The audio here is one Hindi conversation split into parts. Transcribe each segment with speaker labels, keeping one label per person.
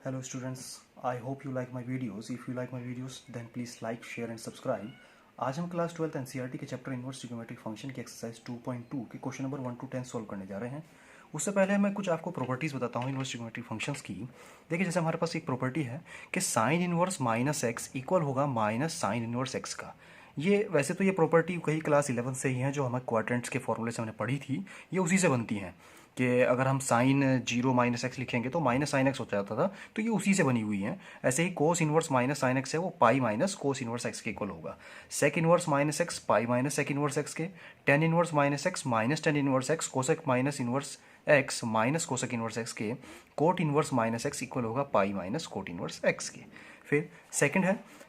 Speaker 1: Hello students, I hope you like my videos. If you like my videos, then please like, share and subscribe. आज हम क्लास 12 एनसीईआरटी के चैप्टर इनवर्स ट्रिग्नोमेट्रिक फंक्शन की एक्सरसाइज 2.2 के क्वेश्चन नंबर 1 to 10 सॉल्व करने जा रहे हैं। उससे पहले मैं कुछ आपको प्रॉपर्टीज बताता हूँ इनवर्स ट्रिग्नोमेट्रिक फंक्शंस की। देखिए जैसे हमारे पास एक प्रॉपर्टी है कि sine inverse minus x equal होगा माइनस साइन इनवर्स एक्स का। ये वैसे तो ये प्रॉपर्टी कहीं क्लास 11 से ही है, जो हमें क्वाड्रेंट्स के फॉर्मूले से हमने पढ़ी थी, ये उसी से बनती हैं कि अगर हम साइन 0 माइनस एक्स लिखेंगे तो माइनस साइन एक्स हो जाता था, तो ये उसी से बनी हुई है। ऐसे ही cos inverse minus sine x है, वो pi minus cos inverse x के इक्वल होगा। Sec inverse minus x pi minus sec inverse x के। Tan inverse minus x minus tan inverse x cosec minus inverse x minus cosec inverse x के। Cot inverse minus x equal होगा pi minus cot inverse x के। फिर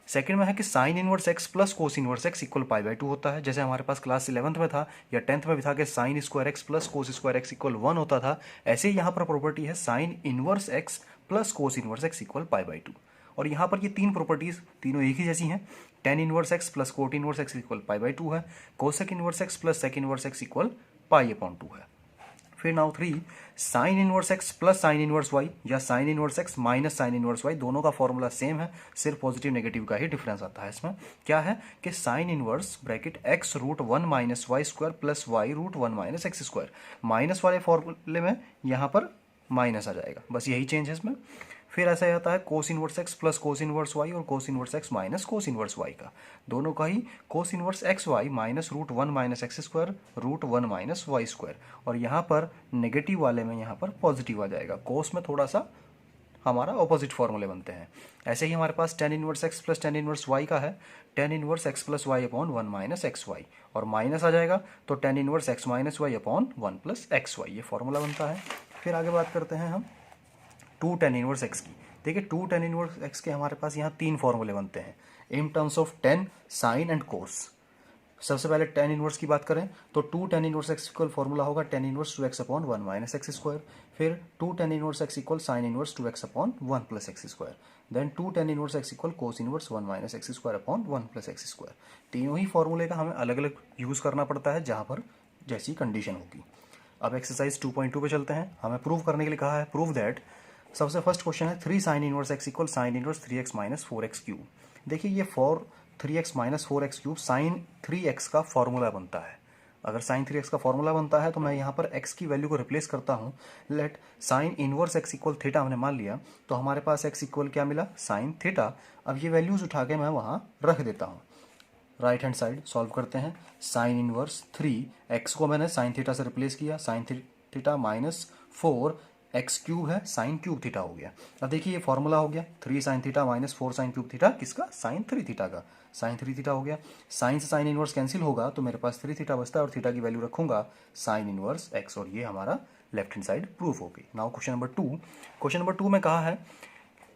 Speaker 1: सेकंड में है कि sine inverse x plus cos inverse x equal pi by 2 होता है। जैसे हमारे पास क्लास 11th में था या 10th में भी था कि साइन स्क्वायर एक्स प्लस कोस स्क्वायर एक्स इक्वल 1 होता था, ऐसे ही यहाँ पर प्रॉपर्टी है sign inverse x plus cos inverse x equal pi by 2। और यहाँ पर ये तीन प्रॉपर्टीज तीनों एक ही जैसी हैं। Tan inverse x plus cot inverse x equal pi by 2 है। Cosec inverse x plus sec inverse x equal pi upon 2 है। फिर now 3 sine inverse x plus sine inverse y या sine inverse x minus sine inverse y, दोनों का फॉर्मूला सेम है, सिर्फ पॉजिटिव नेगेटिव का ही डिफरेंस आता है। इसमें क्या है कि sine inverse bracket x root 1 minus y square plus y root 1 minus x square. Minus वाले फॉर्मूले में यहाँ पर माइनस आ जाएगा, बस यही चेंज है इसमें। फिर ऐसा आता है cos inverse x plus cos inverse y और cos inverse x minus cos inverse y का, दोनों का ही cos inverse x y minus root 1 minus x square root 1 minus y square. और यहाँ पर नेगेटिव वाले में यहाँ पर पॉजिटिव आ जाएगा, कोस में थोड़ा सा हमारा ऑपोजिट फॉर्मूले बनते हैं। ऐसे ही हमारे पास tan inverse x plus tan inverse y का है, tan inverse x plus y upon 1 minus x y, और माइनस आ जाएगा तो tan inverse x minus y upon 1 plus x y, ये फॉर्मूला बनता है। फिर आगे बात करते हैं हम टू टेन इनवर्स एक्स की। देखिए टू टेन इनवर्स एक्स के हमारे पास यहाँ तीन फॉर्मूले बनते हैं in terms of tan sine and cos. सबसे पहले टेन इनवर्स की बात करें तो two tan inverse x equal formula होगा tan inverse 2x upon 1 minus x square. फिर two tan inverse x equal sine inverse 2x upon 1 plus x square. Then two tan inverse x equal cos inverse 1 minus x square upon 1 plus x square. तीनों ही फॉर्मूले का हमें अलग अलग यूज़ करना पड़ता है जहाँ पर जैसी कंडीशन होगी। अब एक्सरसाइज 2.2 पे चलते हैं। हमें प्रूव करने के लिए कहा है प्रूव दैट, सबसे फर्स्ट क्वेश्चन है 3 sine inverse x equal sine inverse 3x minus 4x cube. देखिए ये 3x minus 4x cube sign 3x का फॉर्मूला बनता है। अगर साइन 3x का फॉर्मूला बनता है तो मैं यहाँ पर x की वैल्यू को रिप्लेस करता हूँ। Late sign inverse x equal theta हमने मान लिया, तो हमारे पास x इक्वल क्या मिला, साइन थीटा। अब ये वैल्यूज उठा के मैं वहाँ रख देता हूँ। राइट हैंड साइड सॉल्व करते हैं। साइन इनवर्स 3x को मैंने साइन थीटा से रिप्लेस किया, sine theta minus 4 x cube है, साइन क्यूब थीटा हो गया। अब देखिए ये फॉर्मूला हो गया 3 sine theta minus 4 sine cube theta, किसका, साइन 3 थीटा का। साइन 3 थीटा हो गया, साइन से साइन इनवर्स कैंसिल होगा तो मेरे पास 3 थीटा बचता है और थीटा की वैल्यू रखूंगा साइन इनवर्स एक्स, और ये हमारा लेफ्ट हैंड साइड प्रूफ हो गई। नाउ क्वेश्चन नंबर 2 में कहा है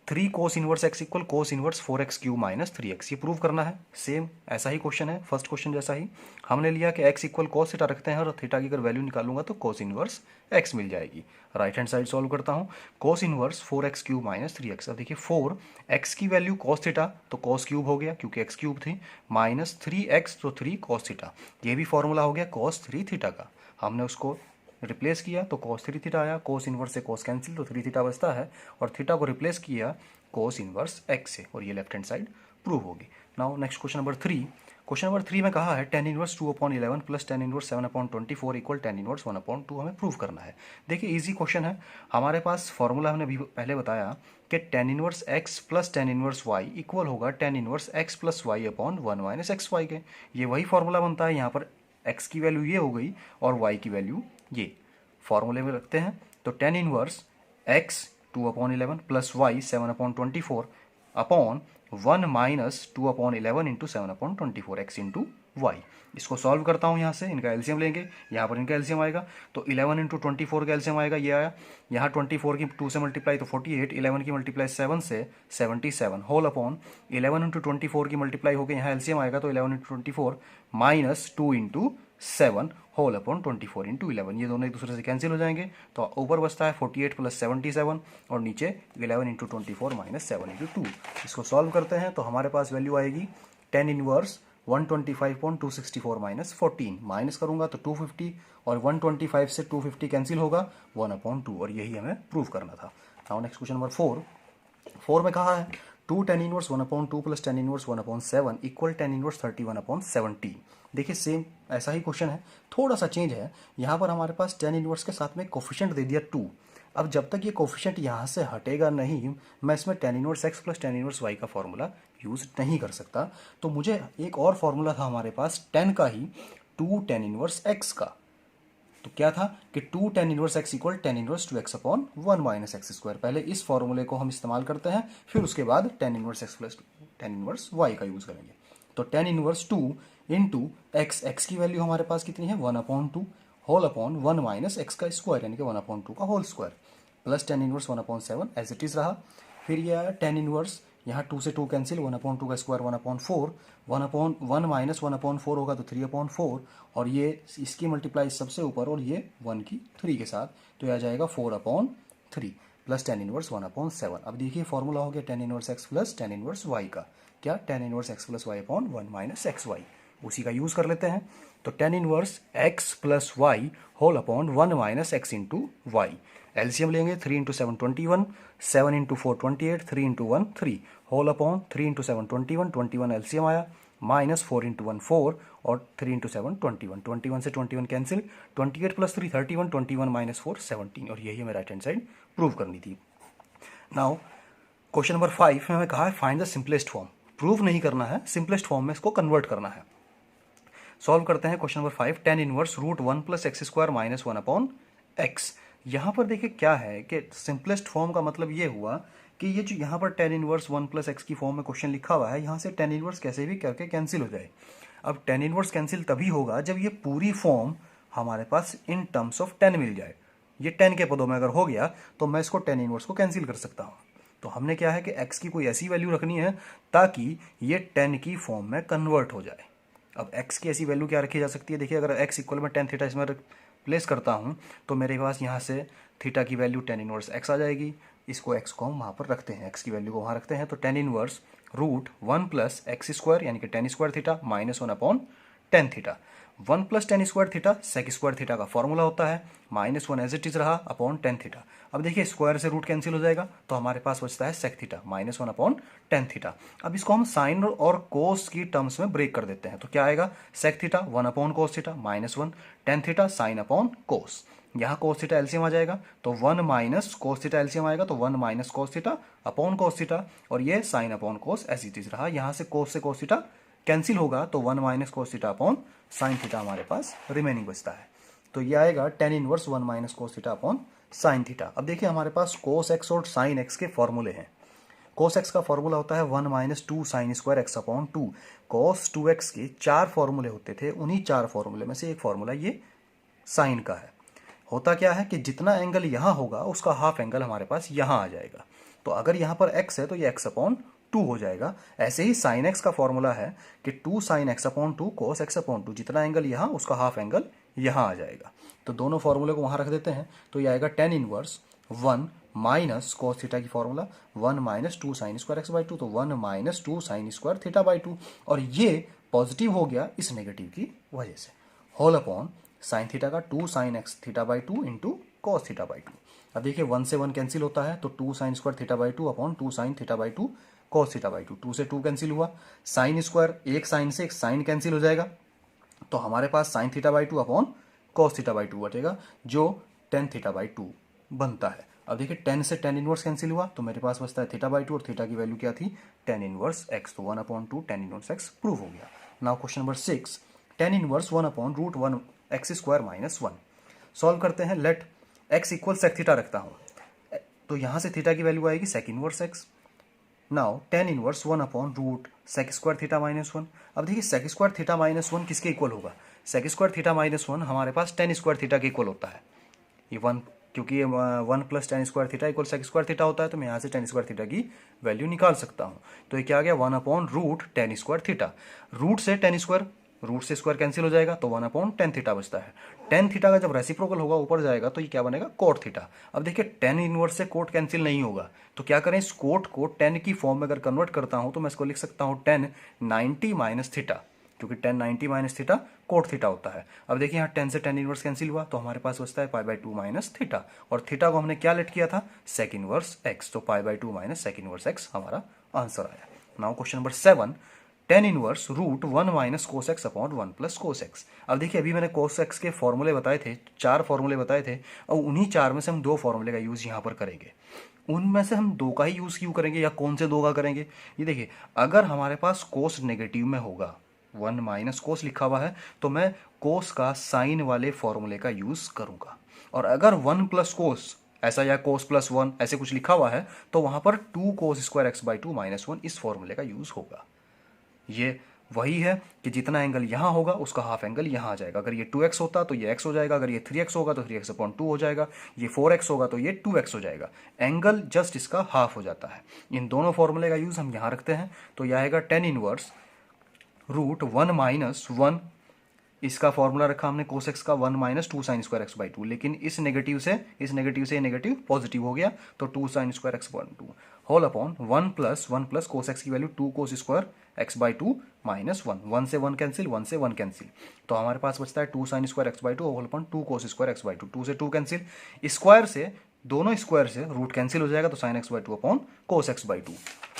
Speaker 1: 3 कोस inverse x equal cos inverse 4x cube minus 3x, ये प्रूव करना है। सेम ऐसा ही क्वेश्चन है, फर्स्ट क्वेश्चन जैसा ही। हमने लिया कि x इक्वल कोस थीटा रखते हैं और थीटा की अगर वैल्यू निकालूंगा तो कोस इनवर्स x मिल जाएगी। राइट हैंड साइड सॉल्व करता हूँ। Cos inverse 4x cube minus 3x। अब देखिए 4x की वैल्यू कोस थीटा तो कोस क्यूब हो गया क्योंकि x क्यूब थी, माइनस 3x तो 3 कोस थीटा, ये भी फॉर्मूला हो गया कोस 3 थीटा का। हमने उसको रिप्लेस किया तो cos 3 थीटा आया, कोस इनवर्स से कोस कैंसिल तो 3 थीटा बचता है, और थीटा को रिप्लेस किया कोस इनवर्स x से, और ये लेफ्ट हैंड साइड प्रूव होगी। नाउ नेक्स्ट क्वेश्चन नंबर 3 में कहा है tan inverse 2 upon 11 plus tan inverse 7 upon 24 equal tan inverse 1 upon 2 हमें प्रूव करना है। देखिए इजी क्वेश्चन है। हमारे पास फॉर्मूला हमने अभी पहले बताया कि tan inverse x plus tan inverse y equal होगा tan inverse x plus y upon 1 minus x y के। ये वही फॉर्मूला बनता है। यहाँ पर x की वैल्यू ये हो गई और y की वैल्यू ये, फॉर्मूले में रखते हैं तो tan inverse x 2 upon 11 plus y 7 upon 24 upon 1 minus 2 upon 11 into 7 upon 24 x into y. इसको सॉल्व करता हूँ, यहाँ से इनका एलसीएम लेंगे, यहाँ पर इनका एलसीएम आएगा तो 11 इंटू 24 का एलसीएम आएगा, ये आया। यहाँ 24 की 2 से मल्टीप्लाई तो 48, 11 की मल्टीप्लाई 7 से 77 होल अपॉन 11 इंटू 24 की मल्टीप्लाई हो गई, यहाँ एलसीएम आएगा तो 11 into 24 minus 2 into 7 whole upon 24 into 11, ये दोनों एक दूसरे से कैंसिल हो जाएंगे तो ऊपर बचता है 48 प्लस 77 और नीचे 11 इंटू 24 माइनस 7 इंटू 2। इसको सॉल्व करते हैं तो हमारे पास वैल्यू आएगी टेन इनवर्स 125.264 माइनस 14, माइनस करूंगा तो 250 और 125 से 250 कैंसिल होगा 1 अपॉन 2, और यही हमें प्रूव करना था। नाउ नेक्स्ट क्वेश्चन नंबर 4 4 में कहा है 2 tan inverse 1/2 plus tan inverse 1/7 equal tan inverse 31/17। देखिए सेम ऐसा ही क्वेश्चन है, थोड़ा सा चेंज है। यहाँ पर हमारे पास tan इनवर्स के साथ में कोफिशिएंट दे दिया 2। अब जब तक ये कोफिशिएंट यहाँ से हटेगा नहीं, मैं इसमें tan inverse x plus tan inverse y का फॉर्मूला यूज़ नहीं कर सकता। तो मुझे एक और फॉर्मूला था हमारे पास tan का ही 2 tan इनवर्स x का। तो क्या था कि 2 tan inverse x equal tan inverse 2x/1 minus x square. पहले इस फॉर्मूले को हम इस्तेमाल करते हैं, फिर उसके बाद tan inverse x plus tan inverse y का यूज़ करेंगे। तो tan इनवर्स 2 इंटू x की वैल्यू हमारे पास कितनी है 1/2 होल अपॉन 1 माइनस एक्स का स्क्वायर यानी कि 1/2 का whole square plus tan inverse 1/7 as it is रहा। फिर यह tan इनवर्स यहाँ 2 से 2 कैंसिल 1/2 का स्क्वायर 1/4 1/1 माइनस 1/4 होगा तो 3/4 और ये इसकी मल्टीप्लाई सबसे ऊपर और ये 1 की 3 के साथ तो यह आ जाएगा 4/3 प्लस tan इनवर्स 1/7। अब देखिए फॉर्मूला हो गया tan inverse x plus tan inverse y का। क्या tan inverse x plus y/1 minus x y, उसी का यूज़ कर लेते हैं। तो tan inverse x plus y whole upon 1 minus x into y. LCM लेंगे 3 into 7 21, 7 into 4 28, 3 into 1 3 whole upon 3 into 7 21 LCM आया माइनस 4 इंटू 1 4 और 3 इंटू 7 21 से 21 कैंसिल 28 प्लस 3 31 21 माइनस 4 17 और यही हमें राइट हैंड साइड प्रूव करनी थी। नाउ क्वेश्चन नंबर 5 में हमें कहा है find the simplest form. Prove नहीं करना है, सिंपलेस्ट फॉर्म में इसको कन्वर्ट करना है। सॉल्व करते हैं question number 5 tan inverse root 1 plus x square minus 1 upon x. यहाँ पर देखिए क्या है कि सिंपलेस्ट फॉर्म का मतलब ये हुआ कि ये जो यहाँ पर tan इनवर्स 1 प्लस एक्स की फॉर्म में क्वेश्चन लिखा हुआ है, यहाँ से tan इनवर्स कैसे भी करके कैंसिल हो जाए। अब tan इनवर्स कैंसिल तभी होगा जब ये पूरी फॉर्म हमारे पास इन टर्म्स ऑफ 10 मिल जाए। ये 10 के पदों में अगर हो गया तो मैं इसको tan इनवर्स को कैंसिल कर सकता हूँ। तो हमने क्या है कि x की कोई ऐसी वैल्यू रखनी है ताकि ये 10 की फॉर्म में कन्वर्ट हो जाए। अब x की ऐसी वैल्यू क्या रखी जा सकती है, देखिए अगर x इक्वल में tan थीटा इसमें प्लेस करता हूँ तो मेरे पास यहाँ से थीटा की वैल्यू tan इनवर्स x आ जाएगी। इसको x को हम वहाँ पर रखते हैं, x की वैल्यू को वहाँ रखते हैं तो tan inverse root 1 plus x square यानी कि tan square theta minus 1 upon tan theta. 1 plus tan square theta sec square theta का फॉर्मूला होता है माइनस 1 एज इट इज रहा अपॉन tan थीटा। अब देखिए स्क्वायर से रूट कैंसिल हो जाएगा तो हमारे पास बचता है sec theta minus 1 upon tan theta. अब इसको हम साइन और कोस की टर्म्स में ब्रेक कर देते हैं तो क्या आएगा sec theta 1 upon cos theta minus 1 tan theta sine upon cos. यहाँ कोस थीटा एलसीएम आ जाएगा तो 1 माइनस कोस थीटा एलसीएम आएगा तो 1 minus cos theta upon cos theta और ये sine upon cos as it is रहा। यहाँ से कोस थीटा कैंसिल होगा तो 1 minus cos theta upon sine theta हमारे पास रिमेनिंग बचता है। तो ये आएगा tan inverse 1 minus cos theta upon sine theta. अब देखिए हमारे पास कोस एक्स और साइन एक्स के फॉर्मूले हैं। कोस एक्स का फॉर्मूला होता है 1 minus 2 sine square x upon 2। कोस 2x के 4 फॉर्मूले होते थे, उन्हीं 4 फॉर्मूले में से एक फॉर्मूला ये साइन का है। होता क्या है कि जितना एंगल यहाँ होगा उसका हाफ एंगल हमारे पास यहाँ आ जाएगा। तो अगर यहाँ पर x है तो ये x अपॉन 2 हो जाएगा। ऐसे ही साइन एक्स का फॉर्मूला है कि 2 साइन एक्स अपॉन 2 कोस एक्स अपॉन 2, जितना एंगल यहाँ उसका हाफ एंगल यहाँ आ जाएगा। तो दोनों फॉर्मूले को वहाँ रख देते हैं तो ये आएगा tan inverse 1 minus cos theta की formula 1 minus 2 sine square x by 2 तो 1 minus 2 sine square theta by 2 और ये पॉजिटिव हो गया इस नेगेटिव की वजह से होल अपॉन साइन थीटा का 2 sine x theta by 2 into cos theta by 2। अब देखिए 1 से 1 कैंसिल होता है तो 2 sine square theta by 2 upon 2 sign theta by 2 cos theta by 2। 2 से 2 कैंसिल हुआ, साइन स्क्वायर एक साइन से एक साइन कैंसिल हो जाएगा तो हमारे पास sine theta by 2 upon cos theta by 2 बचेगा जो tan थीटा बाई 2 बनता है। अब देखिए 10 से tan इनवर्स कैंसिल हुआ तो मेरे पास बचता है थीटा बाई 2 और थीटा की वैल्यू क्या थी tan इनवर्स x तो 1 upon 2 tan inverse x prove हो गया। Now question number 6 tan inverse 1 upon root 1 x square minus 1। Solve करते हैं। Let x equal sec theta रखता हूँ तो यहाँ से थीटा की वैल्यू आएगी sec inverse x। Now tan inverse 1 upon root sec square theta minus 1। अब देखिए सेक स्क्वायर थीटा माइनस 1 किसके इक्वल होगा, सेक स्क्वायर थीटा माइनस 1 हमारे पास tan स्क्वायर थीटा के इक्वल होता है। ये 1 क्योंकि ये 1 plus tan square theta equal sec square theta होता है तो मैं यहाँ से tan स्क्वायर थीटा की वैल्यू निकाल सकता हूँ। तो ये क्या आ गया 1 upon root tan square theta. Root से tan स्क्वायर, रूट से स्क्वायर कैंसिल हो जाएगा तो 1 अपॉन tan थीटा बचता है। tan थीटा का जब रेसिप्रोकल होगा ऊपर जाएगा तो ये क्या बनेगा कोट थीटा। अब देखिए tan इनवर्स से कोट कैंसिल नहीं होगा तो क्या करें, इस कोट को tan की फॉर्म में अगर कन्वर्ट करता हूँ तो मैं इसको लिख सकता हूँ tan 90 माइनस थीटा। क्योंकि ten 90 minus theta cot theta होता है। अब देखिए यहाँ 10 से टेन इनवर्स कैंसिल हुआ तो हमारे पास बचता है पाई बाई टू माइनस थीटा, और थीटा को हमने क्या लेट किया था, सेक इनवर्स एक्स, तो pi by two minus sec inverse x हमारा आंसर आया। Now question number 7, tan inverse root 1 minus cos x upon 1 plus cos x. अब देखिए अभी मैंने कोस एक्स के फॉर्मूले बताए थे, 4 फॉर्मूले बताए थे, और उन्हीं 4 में से हम 2 फॉर्मूले का यूज़ यहाँ पर करेंगे। उनमें से हम 2 का ही यूज़ क्यों करेंगे, या कौन से 2 का करेंगे, ये देखिए अगर हमारे पास कोस नेगेटिव में होगा, 1 माइनस कोस लिखा हुआ है, तो मैं कोस का साइन वाले फॉर्मूले का यूज़ करूँगा। और अगर 1 प्लस कोस ऐसा या कोस प्लस 1 ऐसे कुछ लिखा हुआ है तो वहाँ पर 2 cos square x by two minus 1 इस फॉर्मूले का यूज़ होगा। ये वही है कि जितना एंगल यहाँ होगा उसका हाफ एंगल यहाँ आ जाएगा। अगर ये 2x होता तो ये x हो जाएगा, अगर ये 3x होगा तो 3x अपॉन 2 हो जाएगा, ये 4x होगा तो ये 2x हो जाएगा। एंगल जस्ट इसका हाफ हो जाता है। इन दोनों फॉर्मूले का यूज़ हम यहाँ रखते हैं, तो यह आएगा टेन इनवर्स रूट 1 माइनस 1, इसका फॉर्मूला रखा हमने कोस एक्स का 1 minus two sign square x by to, लेकिन इस नेगेटिव से ये नेगेटिव पॉजिटिव हो गया तो 2 sine square x by two whole upon 1 plus cos x की value 2 cos square x by two minus 1 से 1 कैंसिल, 1 से 1 कैंसिल, तो हमारे पास बचता है 2 sine square x by two whole upon 2 cos square x by two, 2 से 2 कैंसिल, स्क्वायर से दोनों स्क्वायर से रूट कैंसिल हो जाएगा तो sine x by two upon cos x by to,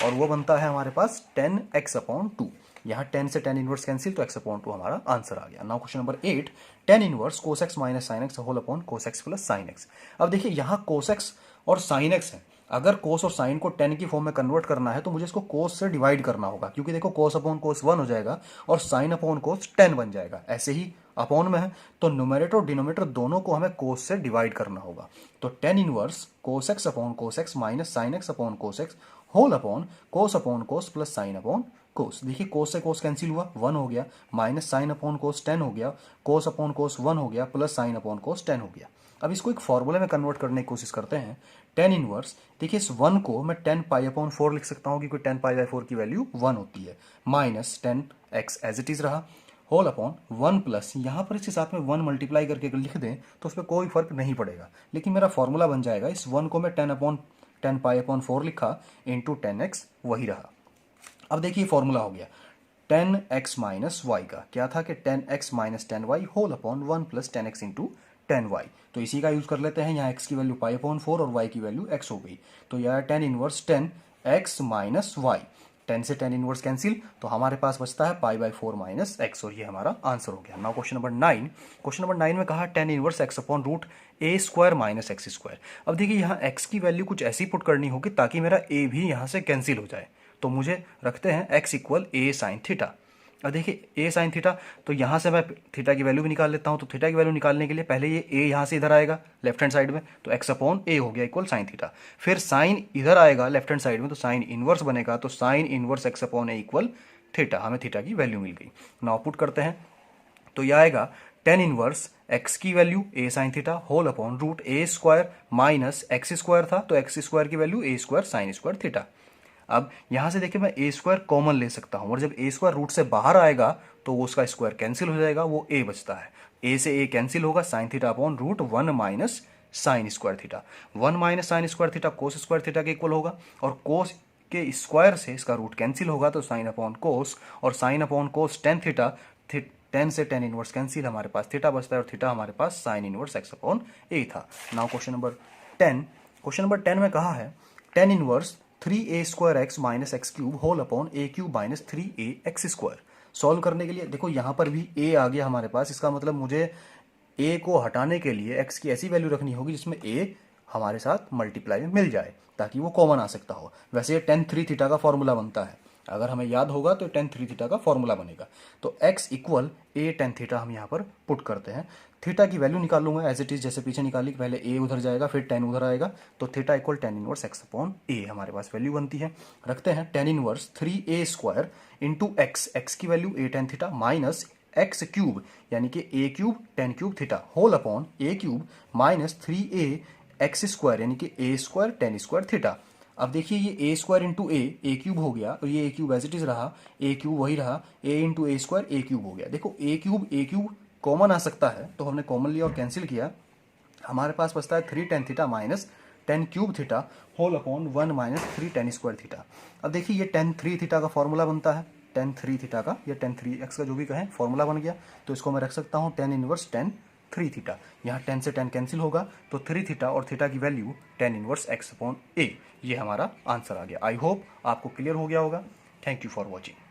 Speaker 1: और वो बनता है हमारे पास 10x अपॉन 2। यहाँ 10 से 10 इनवर्स कैंसिल तो x अपॉन 2 हमारा आंसर आ गया। Now question number 8, tan inverse cos x minus sine x whole upon cos x plus sine x. अब देखिए यहाँ कोस एक्स और साइन एक्स है, अगर कोस और साइन को 10 की फॉर्म में कन्वर्ट करना है तो मुझे इसको कोस से डिवाइड करना होगा, क्योंकि देखो कोस अपॉन कोस 1 हो जाएगा और साइन अपॉन कोस 10 बन जाएगा। ऐसे ही अपॉन में है तो न्यूमरेटर और डिनोमिनेटर दोनों को हमें कोस से डिवाइड करना होगा। तो tan inverse cos x upon cos x minus sine x upon cos x whole upon cos plus sine upon cos. देखिए कोस से कोस कैंसिल हुआ, 1 हो गया, माइनस साइन अपॉन कोस 10 हो गया, कोस अपॉन कोस 1 हो गया, प्लस साइन अपॉन कोस 10 हो गया। अब इसको एक फॉर्मूले में कन्वर्ट करने की कोशिश करते हैं। टेन इनवर्स, देखिए इस 1 को मैं 10 पाई अपॉन 4 लिख सकता हूँ, क्योंकि 10 पाई बाई 4 की वैल्यू 1 होती है, minus 10x as it is रहा होल अपॉन 1 प्लस, यहाँ पर इसके साथ में 1 मल्टीप्लाई करके अगर लिख दें तो उस पर कोई फर्क नहीं पड़ेगा, लेकिन मेरा फॉर्मूला बन जाएगा, इस 1 को मैं 10 पाई अपॉन 4 लिखा इंटू 10x वही रहा। अब देखिए फॉर्मूला हो गया 10x माइनस वाई का, क्या था कि 10x minus 10y whole upon 1 plus 10x into 10y, तो इसी का यूज कर लेते हैं। यहाँ x की वैल्यू पाई अपॉन 4 और y की वैल्यू x हो गई, तो यह 10 इनवर्स 10x माइनस वाई, 10 से 10 इनवर्स कैंसिल, तो हमारे पास बचता है पाई बाई 4 माइनस एक्स, और ये हमारा आंसर हो गया। Now question number 9, question number 9 में कहा 10 इनवर्स एक्स अपॉन रूट ए स्क्वायर माइनस एक्स स्क्वायर। अब देखिए यहाँ x की वैल्यू कुछ ऐसी पुट करनी होगी ताकि मेरा a भी यहाँ से कैंसिल हो जाए, तो मुझे रखते हैं x इक्वल ए साइन थीटा। अब देखिए a साइन थीटा, तो यहाँ से मैं थीटा की वैल्यू भी निकाल लेता हूँ, तो थीटा की वैल्यू निकालने के लिए पहले ये a यहाँ से इधर आएगा लेफ्ट हैंड साइड में, तो x अपॉन a हो गया इक्वल साइन थीटा, फिर साइन इधर आएगा लेफ्ट हैंड साइड में तो साइन इनवर्स बनेगा, तो sine inverse x upon a equal theta, हमें थीटा की वैल्यू मिल गई। नाउ पुट करते हैं, तो यह आएगा 10 इनवर्स x की value a sine theta whole upon root a square minus x square था, तो एक्स स्क्वायर की value a square sine square theta. अब यहाँ से देखिए मैं a स्क्वायर कॉमन ले सकता हूँ, और जब a स्क्वायर रूट से बाहर आएगा तो वो उसका स्क्वायर कैंसिल हो जाएगा, वो a बचता है, a से a कैंसिल होगा, sine theta upon root 1 minus sine square theta, 1 minus sine square theta cos square theta के इक्वल होगा, और कोस के स्क्वायर से इसका रूट कैंसिल होगा तो साइन अपॉन कोस, और साइन अपॉन कोस 10 थीटा, 10 से 10 इनवर्स कैंसिल, हमारे पास थीटा बचता है, और थीटा हमारे पास sine inverse x upon a था। Now question number 10, question number 10 में कहा है 10 inverse 3a square x minus x cube whole upon a cube minus 3a x square. Solve करने के लिए देखो यहाँ पर भी a आ गया हमारे पास, इसका मतलब मुझे a को हटाने के लिए x की ऐसी वैल्यू रखनी होगी जिसमें a हमारे साथ मल्टीप्लाई में मिल जाए ताकि वो कॉमन आ सकता हो। वैसे ये 10 3 थीटा का फॉर्मूला बनता है, अगर हमें याद होगा तो 10 3 थीटा का फॉर्मूला बनेगा, तो x इक्वल a 10 थीटा हम यहाँ पर पुट करते हैं। थीटा की वैल्यू निकाल लूंगा एज इट इज, जैसे पीछे निकाली, पहले a उधर जाएगा फिर 10 उधर आएगा, तो theta equal 10 inverse x upon a हमारे पास वैल्यू बनती है। रखते हैं 10 inverse 3a square into x की value a 10 theta minus x cube यानी कि a cube 10 cube theta whole upon a cube minus 3a x square यानी कि a स्क्वायर 10 स्क्वायर थीटा। अब देखिए ये a square into a cube हो गया, और ये a cube as it is रहा, a क्यूब वही रहा, a into a square a cube हो गया। देखो a क्यूब कॉमन आ सकता है, तो हमने कॉमन लिया और कैंसिल किया, हमारे पास बचता है 3 10 theta minus 10 cube theta whole upon 1 minus 3 10 square theta. अब देखिए ये 10 3 थीटा का फॉर्मूला बनता है, tan 3 थीटा का या tan 3x का जो भी कहें फॉर्मूला बन गया। तो इसको मैं रख सकता हूँ tan इनवर्स tan 3 थीटा। यहाँ tan से tan कैंसिल होगा तो 3 थीटा और थीटा की वैल्यू tan इनवर्स x/a। ये हमारा आंसर आ गया। आई होप आपको क्लियर हो गया होगा। Thank you for watching.